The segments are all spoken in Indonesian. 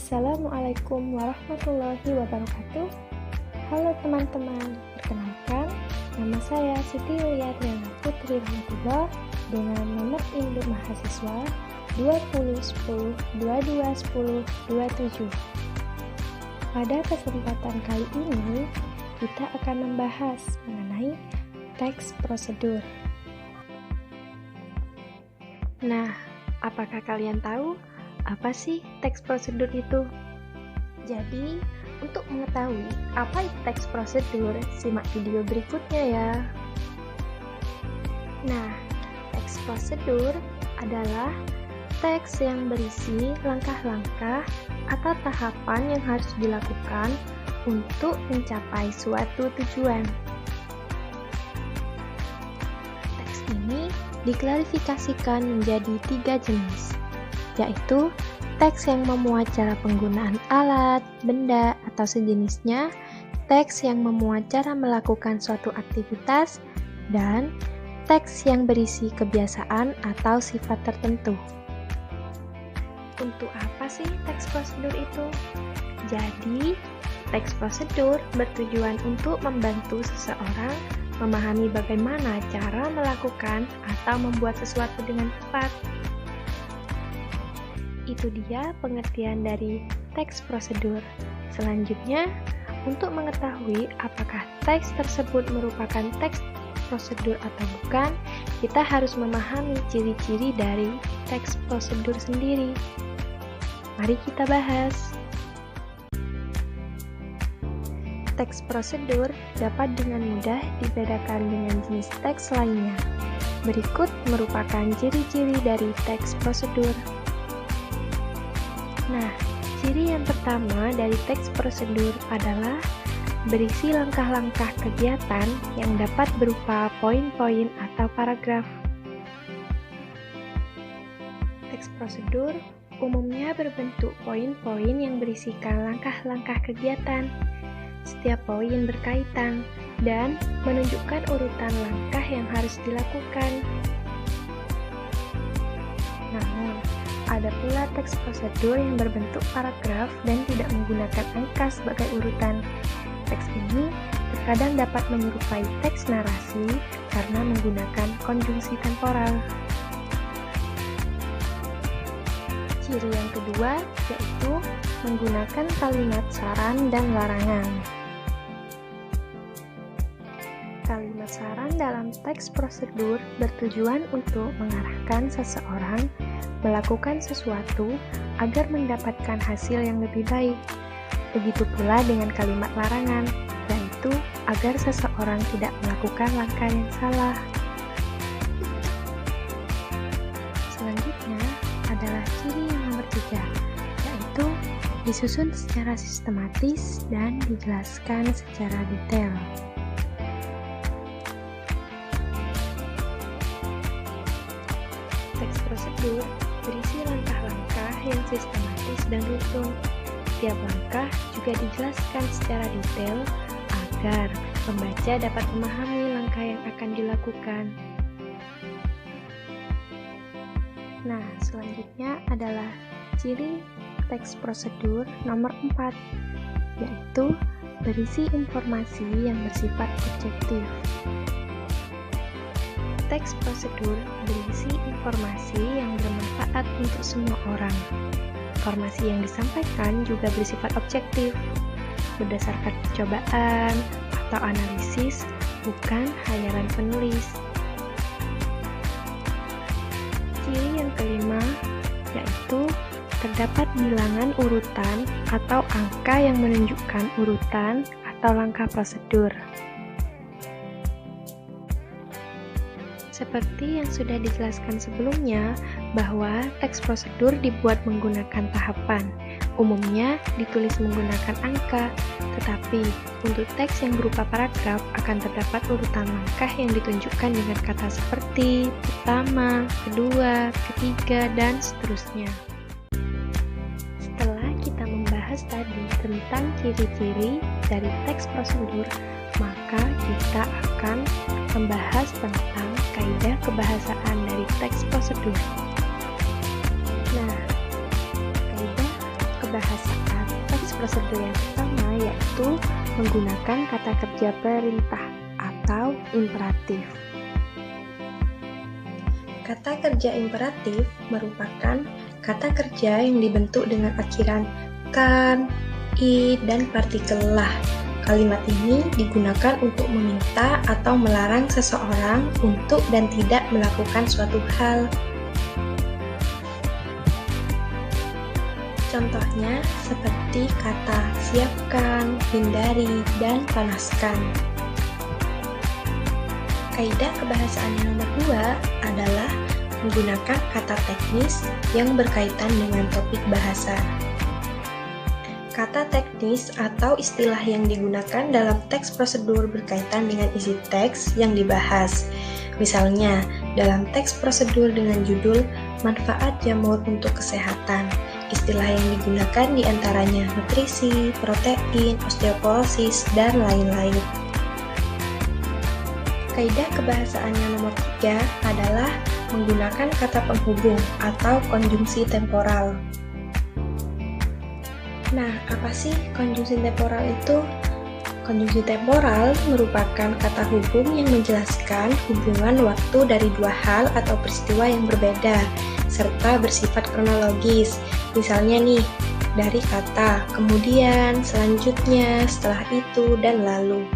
Assalamualaikum warahmatullahi wabarakatuh. Halo teman-teman, perkenalkan, nama saya Siti Yuliana Putri Rahmatullah dengan nomor induk mahasiswa 2010221027. Pada kesempatan kali ini, kita akan membahas mengenai teks prosedur. Nah, apakah kalian tahu apa sih teks prosedur itu? Jadi, untuk mengetahui apa itu teks prosedur, simak video berikutnya ya. Nah, teks prosedur adalah teks yang berisi langkah-langkah atau tahapan yang harus dilakukan untuk mencapai suatu tujuan. Teks ini diklasifikasikan menjadi 3 jenis, yaitu teks yang memuat cara penggunaan alat, benda, atau sejenisnya, teks yang memuat cara melakukan suatu aktivitas, dan teks yang berisi kebiasaan atau sifat tertentu. Untuk apa sih teks prosedur itu? Jadi, teks prosedur bertujuan untuk membantu seseorang memahami bagaimana cara melakukan atau membuat sesuatu dengan tepat. Itu dia pengertian dari teks prosedur. Selanjutnya, untuk mengetahui apakah teks tersebut merupakan teks prosedur atau bukan, kita harus memahami ciri-ciri dari teks prosedur sendiri. Mari kita bahas. Teks prosedur dapat dengan mudah dibedakan dengan jenis teks lainnya. Berikut merupakan ciri-ciri dari teks prosedur. Nah, ciri yang pertama dari teks prosedur adalah berisi langkah-langkah kegiatan yang dapat berupa poin-poin atau paragraf. Teks prosedur umumnya berbentuk poin-poin yang berisikan langkah-langkah kegiatan. Setiap poin berkaitan dan menunjukkan urutan langkah yang harus dilakukan. Namun, ada pula teks prosedur yang berbentuk paragraf dan tidak menggunakan angka sebagai urutan. Teks ini terkadang dapat menyerupai teks narasi karena menggunakan konjungsi temporal. Ciri yang kedua yaitu menggunakan kalimat saran dan larangan. Kalimat saran dalam teks prosedur bertujuan untuk mengarahkan seseorang melakukan sesuatu agar mendapatkan hasil yang lebih baik. Begitu pula dengan kalimat larangan, yaitu agar seseorang tidak melakukan langkah yang salah. Selanjutnya adalah ciri yang nomor 3, yaitu disusun secara sistematis dan dijelaskan secara detail. Teks prosedur berisi langkah-langkah yang sistematis dan runtun. Setiap langkah juga dijelaskan secara detail agar pembaca dapat memahami langkah yang akan dilakukan. Nah, selanjutnya adalah ciri teks prosedur nomor 4, yaitu berisi informasi yang bersifat objektif. Teks prosedur berisi informasi yang bermanfaat untuk semua orang. Informasi yang disampaikan juga bersifat objektif, berdasarkan percobaan atau analisis, bukan hayalan penulis. Ciri yang kelima yaitu terdapat bilangan urutan atau angka yang menunjukkan urutan atau langkah prosedur. Seperti yang sudah dijelaskan sebelumnya, bahwa teks prosedur dibuat menggunakan tahapan. Umumnya ditulis menggunakan angka, tetapi untuk teks yang berupa paragraf akan terdapat urutan langkah yang ditunjukkan dengan kata seperti pertama, kedua, ketiga, dan seterusnya. Setelah kita membahas tadi tentang ciri-ciri dari teks prosedur, maka kita akan membahas tentang kaidah kebahasaan dari teks prosedur. Nah, kaidah kebahasaan prosedur yang pertama yaitu menggunakan kata kerja perintah atau imperatif. Kata kerja imperatif merupakan kata kerja yang dibentuk dengan akhiran kan, i, dan partikel lah. Kalimat ini digunakan untuk meminta atau melarang seseorang untuk dan tidak melakukan suatu hal. Contohnya seperti kata siapkan, hindari, dan panaskan. Kaidah kebahasaan yang nomor 2 adalah menggunakan kata teknis yang berkaitan dengan topik bahasa. Kata teknis atau istilah yang digunakan dalam teks prosedur berkaitan dengan isi teks yang dibahas. Misalnya, dalam teks prosedur dengan judul manfaat jamur untuk kesehatan, istilah yang digunakan diantaranya nutrisi, protein, osteoporosis, dan lain-lain. Kaidah kebahasaan yang nomor 3 adalah menggunakan kata penghubung atau konjungsi temporal. Nah, apa sih konjungsi temporal itu? Konjungsi temporal merupakan kata hubung yang menjelaskan hubungan waktu dari dua hal atau peristiwa yang berbeda, serta bersifat kronologis. Misalnya nih, dari kata, kemudian, selanjutnya, setelah itu, dan lalu.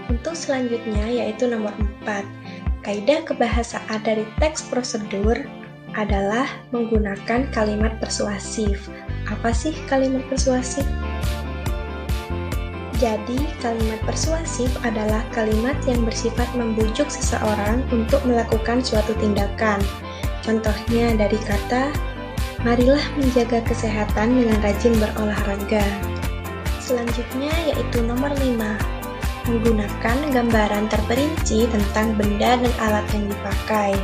Untuk selanjutnya yaitu nomor 4. Kaidah kebahasaan dari teks prosedur adalah menggunakan kalimat persuasif. Apa sih kalimat persuasif? Jadi, kalimat persuasif adalah kalimat yang bersifat membujuk seseorang untuk melakukan suatu tindakan. Contohnya dari kata, marilah menjaga kesehatan dengan rajin berolahraga. Selanjutnya yaitu nomor 5. Menggunakan gambaran terperinci tentang benda dan alat yang dipakai.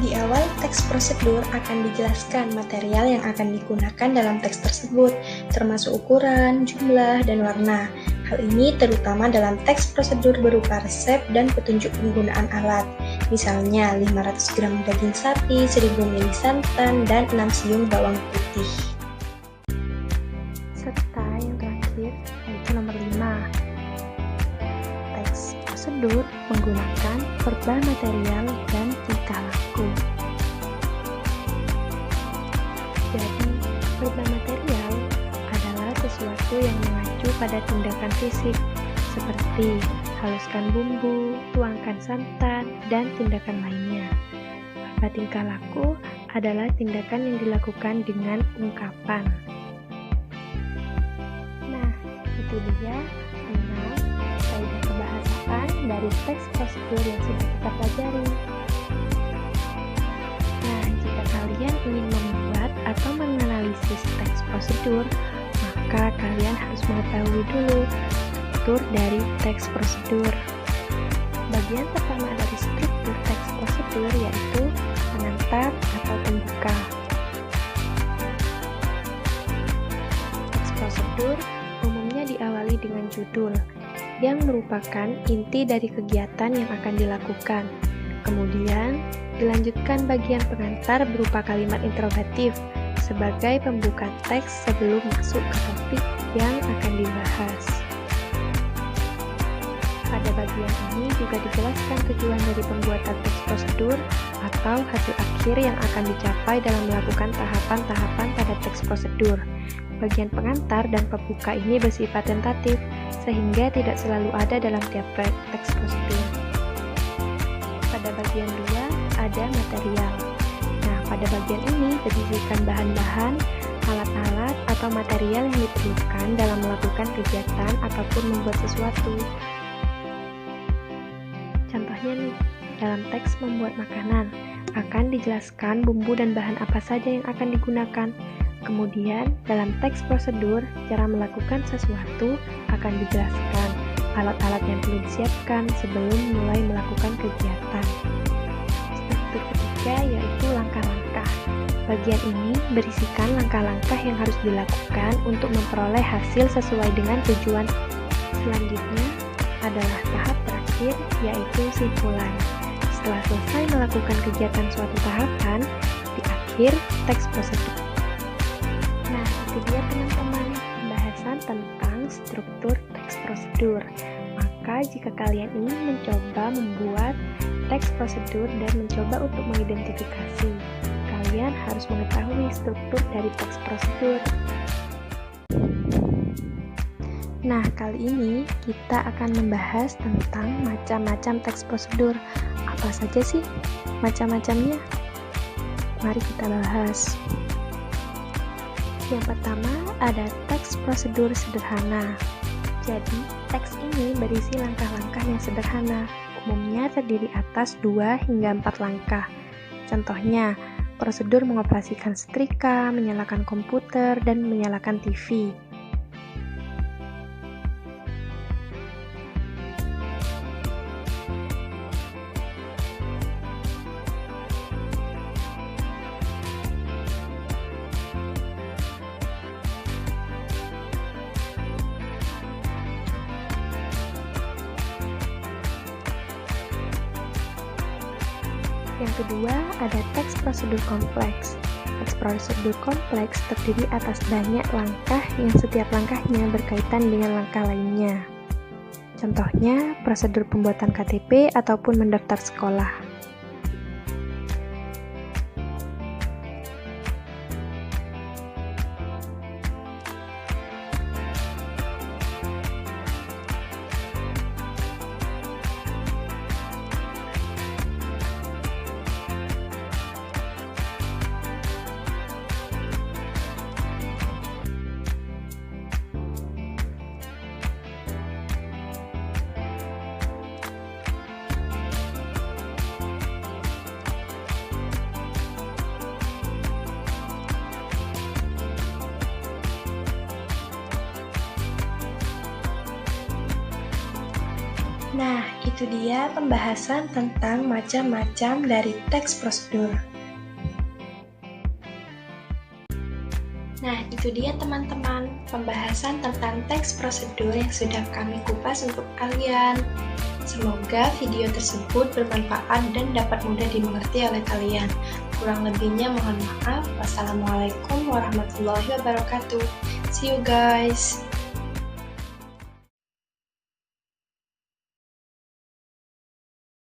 Di awal teks prosedur akan dijelaskan material yang akan digunakan dalam teks tersebut, termasuk ukuran, jumlah, dan warna. Hal ini terutama dalam teks prosedur berupa resep dan petunjuk penggunaan alat. Misalnya 500 gram daging sapi, 1000 ml santan, dan 6 siung bawang putih. Serta yang terakhir yaitu nomor 5. Teks prosedur menggunakan verbal material dan tingkah laku. Jadi, verbal material adalah sesuatu yang mengacu pada tindakan fisik, seperti haluskan bumbu, tuangkan santan, dan tindakan lainnya. Pada tingkah laku adalah tindakan yang dilakukan dengan ungkapan. Nah, itu dia 6 kaidah kebahasaan dari teks prosedur yang sudah kita pelajari. Nah, jika kalian ingin membuat atau menganalisis teks prosedur, maka kalian harus mengetahui dulu struktur dari teks prosedur. Bagian pertama dari struktur teks prosedur yaitu pengantar atau pembuka. Teks prosedur umumnya diawali dengan judul, yang merupakan inti dari kegiatan yang akan dilakukan. Kemudian, dilanjutkan bagian pengantar berupa kalimat interrogatif sebagai pembuka teks sebelum masuk ke topik yang akan dibahas. Pada bagian ini juga dijelaskan tujuan dari pembuatan teks prosedur atau hasil akhir yang akan dicapai dalam melakukan tahapan-tahapan pada teks prosedur. Bagian pengantar dan pembuka ini bersifat tentatif, sehingga tidak selalu ada dalam tiap teks prosedur. Pada bagian 2 ada material. Nah, pada bagian ini berisikan bahan-bahan, alat-alat, atau material yang diperlukan dalam melakukan kegiatan ataupun membuat sesuatu. Contohnya nih, dalam teks membuat makanan, akan dijelaskan bumbu dan bahan apa saja yang akan digunakan. Kemudian, dalam teks prosedur, cara melakukan sesuatu akan dijelaskan, alat-alat yang perlu disiapkan sebelum mulai melakukan kegiatan. Struktur ketiga yaitu langkah-langkah. Bagian ini berisikan langkah-langkah yang harus dilakukan untuk memperoleh hasil sesuai dengan tujuan. Selanjutnya adalah tahap terakhir, yaitu simpulan. Setelah selesai melakukan kegiatan suatu tahapan, di akhir teks prosedur. itu dia teman-teman, pembahasan tentang struktur teks prosedur. Maka jika kalian ingin mencoba membuat teks prosedur dan mencoba untuk mengidentifikasi, kalian harus mengetahui struktur dari teks prosedur. Nah, kali ini kita akan membahas tentang macam-macam teks prosedur. Apa saja sih macam-macamnya? Mari kita bahas. Yang pertama ada teks prosedur sederhana. Jadi, teks ini berisi langkah-langkah yang sederhana, umumnya terdiri atas 2 hingga 4 langkah. Contohnya, prosedur mengoperasikan setrika, menyalakan komputer, dan menyalakan TV. Yang kedua, ada teks prosedur kompleks. Teks prosedur kompleks terdiri atas banyak langkah yang setiap langkahnya berkaitan dengan langkah lainnya. Contohnya, prosedur pembuatan KTP ataupun mendaftar sekolah. Nah, itu dia pembahasan tentang macam-macam dari teks prosedur. Nah, itu dia teman-teman, pembahasan tentang teks prosedur yang sudah kami kupas untuk kalian. Semoga video tersebut bermanfaat dan dapat mudah dimengerti oleh kalian. Kurang lebihnya mohon maaf. Wassalamualaikum warahmatullahi wabarakatuh. See you guys.